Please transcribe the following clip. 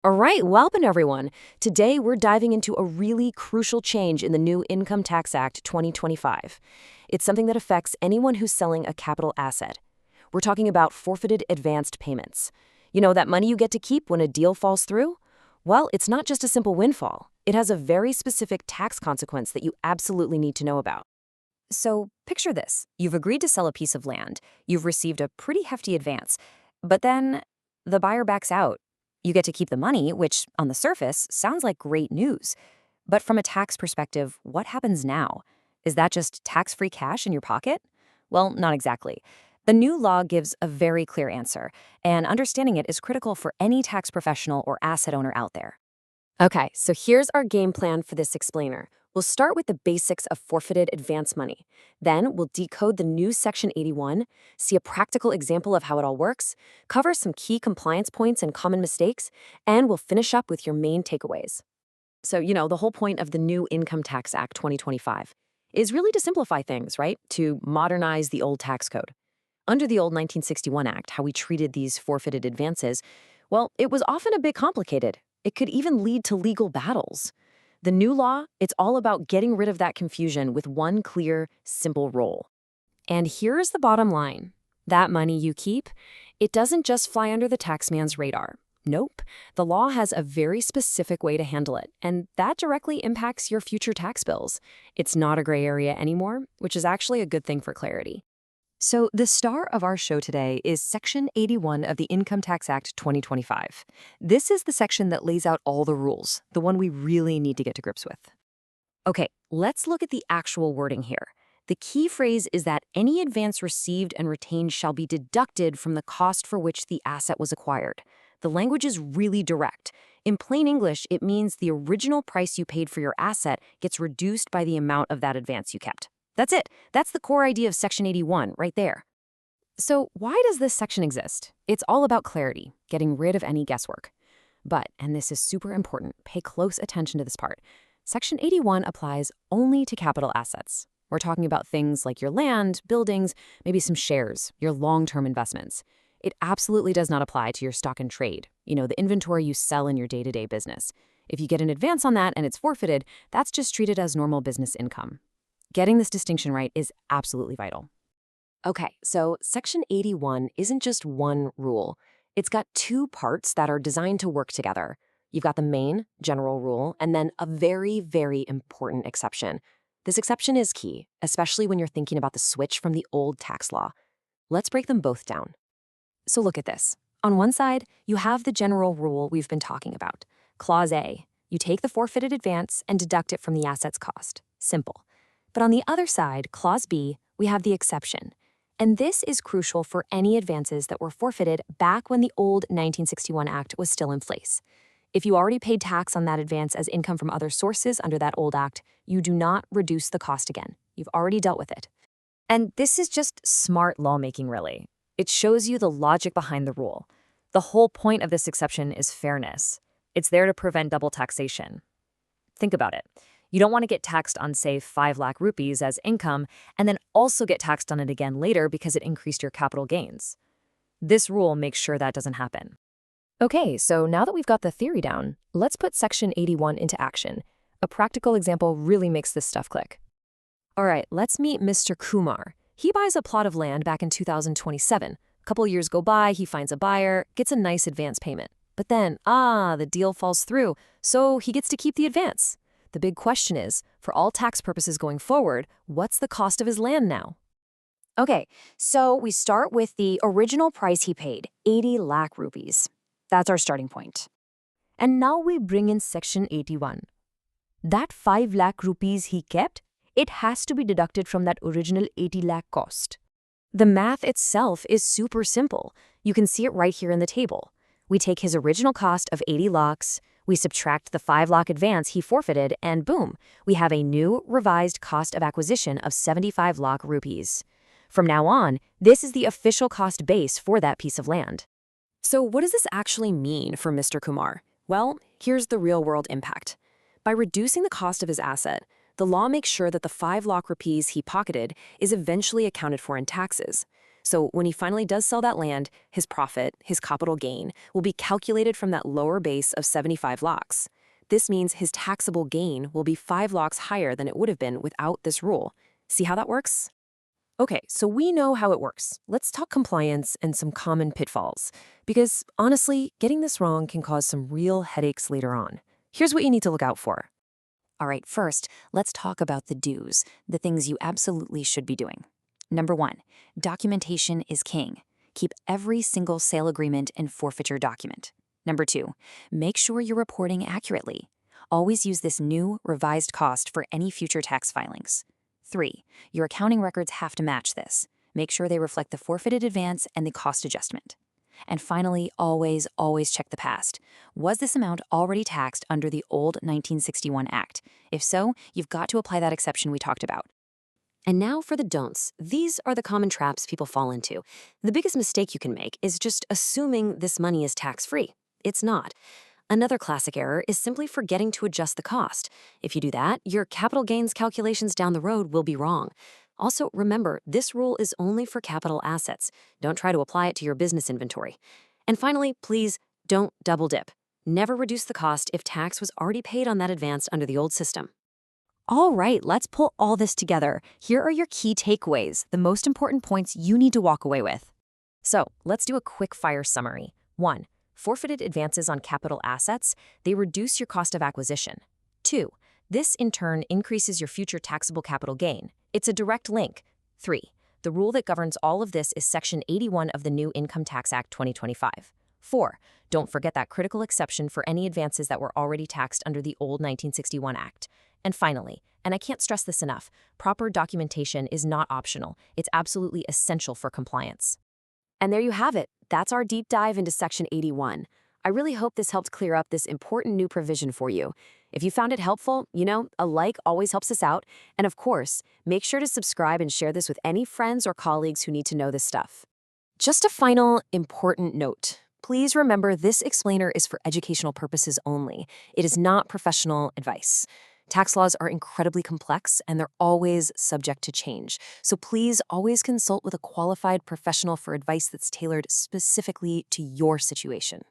All right, welcome everyone. Today we're diving into a really crucial change in the new Income Tax Act 2025. It's something that affects anyone who's selling a capital asset. We're talking about forfeited advanced payments. You know, that money you get to keep when a deal falls through? Well, it's not just a simple windfall. It has a very specific tax consequence that you absolutely need to know about. So, picture this. You've agreed to sell a piece of land. You've received a pretty hefty advance. But then the buyer backs out. You get to keep the money, which, on the surface, sounds like great news. But from a tax perspective, what happens now? Is that just tax-free cash in your pocket? Well, not exactly. The new law gives a very clear answer, and understanding it is critical for any tax professional or asset owner out there. Okay, so here's our game plan for this explainer. We'll start with the basics of forfeited advance money. Then we'll decode the new Section 81, see a practical example of how it all works, cover some key compliance points and common mistakes, and we'll finish up with your main takeaways. So, the whole point of the new Income Tax Act 2025 is really to simplify things, right? To modernize the old tax code. Under the old 1961 Act, how we treated these forfeited advances, well, it was often a bit complicated. It could even lead to legal battles. The new law, it's all about getting rid of that confusion with one clear, simple rule. And here's the bottom line. That money you keep, it doesn't just fly under the taxman's radar. Nope. The law has a very specific way to handle it, and that directly impacts your future tax bills. It's not a gray area anymore, which is actually a good thing for clarity. So the star of our show today is Section 81 of the Income Tax Act 2025. This is the section that lays out all the rules, the one we really need to get to grips with. Okay, let's look at the actual wording here. The key phrase is that any advance received and retained shall be deducted from the cost for which the asset was acquired. The language is really direct. In plain English, it means the original price you paid for your asset gets reduced by the amount of that advance you kept. That's it. That's the core idea of Section 81 right there. So why does this section exist? It's all about clarity, getting rid of any guesswork. But, and this is super important, pay close attention to this part. Section 81 applies only to capital assets. We're talking about things like your land, buildings, maybe some shares, your long-term investments. It absolutely does not apply to your stock and trade, the inventory you sell in your day-to-day business. If you get an advance on that and it's forfeited, that's just treated as normal business income. Getting this distinction right is absolutely vital. Okay, so Section 81 isn't just one rule. It's got two parts that are designed to work together. You've got the main, general rule, and then a very, very important exception. This exception is key, especially when you're thinking about the switch from the old tax law. Let's break them both down. So look at this. On one side, you have the general rule we've been talking about. Clause A, you take the forfeited advance and deduct it from the asset's cost. Simple. But on the other side, Clause B, we have the exception. And this is crucial for any advances that were forfeited back when the old 1961 Act was still in place. If you already paid tax on that advance as income from other sources under that old act, you do not reduce the cost again. You've already dealt with it. And this is just smart lawmaking, really. It shows you the logic behind the rule. The whole point of this exception is fairness. It's there to prevent double taxation. Think about it. You don't want to get taxed on, say, 5 lakh rupees as income and then also get taxed on it again later because it increased your capital gains. This rule makes sure that doesn't happen. Okay, so now that we've got the theory down, let's put Section 81 into action. A practical example really makes this stuff click. All right, let's meet Mr. Kumar. He buys a plot of land back in 2027. A couple years go by, he finds a buyer, gets a nice advance payment. But then, the deal falls through, so he gets to keep the advance. The big question is, for all tax purposes going forward, what's the cost of his land now? Okay, so we start with the original price he paid, 80 lakh rupees. That's our starting point. And now we bring in Section 81. That 5 lakh rupees he kept, it has to be deducted from that original 80 lakh cost. The math itself is super simple. You can see it right here in the table. We take his original cost of 80 lakhs, we subtract the 5 lakh advance he forfeited, and boom, we have a new revised cost of acquisition of 75 lakh rupees. From now on, this is the official cost base for that piece of land. So what does this actually mean for Mr. Kumar? Well, here's the real-world impact. By reducing the cost of his asset, the law makes sure that the 5 lakh rupees he pocketed is eventually accounted for in taxes. So when he finally does sell that land, his profit, his capital gain, will be calculated from that lower base of 75 lakhs. This means his taxable gain will be 5 lakhs higher than it would have been without this rule. See how that works? Okay, so we know how it works. Let's talk compliance and some common pitfalls. Because honestly, getting this wrong can cause some real headaches later on. Here's what you need to look out for. All right, first, let's talk about the do's, the things you absolutely should be doing. Number 1, documentation is king. Keep every single sale agreement and forfeiture document. Number 2, make sure you're reporting accurately. Always use this new, revised cost for any future tax filings. 3, your accounting records have to match this. Make sure they reflect the forfeited advance and the cost adjustment. And finally, always check the past. Was this amount already taxed under the old 1961 Act? If so, you've got to apply that exception we talked about. And now for the don'ts. These are the common traps people fall into. The biggest mistake you can make is just assuming this money is tax-free. It's not. Another classic error is simply forgetting to adjust the cost. If you do that, your capital gains calculations down the road will be wrong. Also, remember, this rule is only for capital assets. Don't try to apply it to your business inventory. And finally, please don't double dip. Never reduce the cost if tax was already paid on that advance under the old system. All right, let's pull all this together. Here are your key takeaways, the most important points you need to walk away with. So, let's do a quick fire summary. 1. Forfeited advances on capital assets, they reduce your cost of acquisition. 2. This, in turn, increases your future taxable capital gain. It's a direct link. 3. The rule that governs all of this is Section 81 of the new Income Tax Act 2025. 4. Don't forget that critical exception for any advances that were already taxed under the old 1961 Act. And finally, and I can't stress this enough, proper documentation is not optional. It's absolutely essential for compliance. And there you have it. That's our deep dive into Section 81. I really hope this helped clear up this important new provision for you. If you found it helpful, a like always helps us out. And of course, make sure to subscribe and share this with any friends or colleagues who need to know this stuff. Just a final important note. Please remember this explainer is for educational purposes only. It is not professional advice. Tax laws are incredibly complex and they're always subject to change. So please always consult with a qualified professional for advice that's tailored specifically to your situation.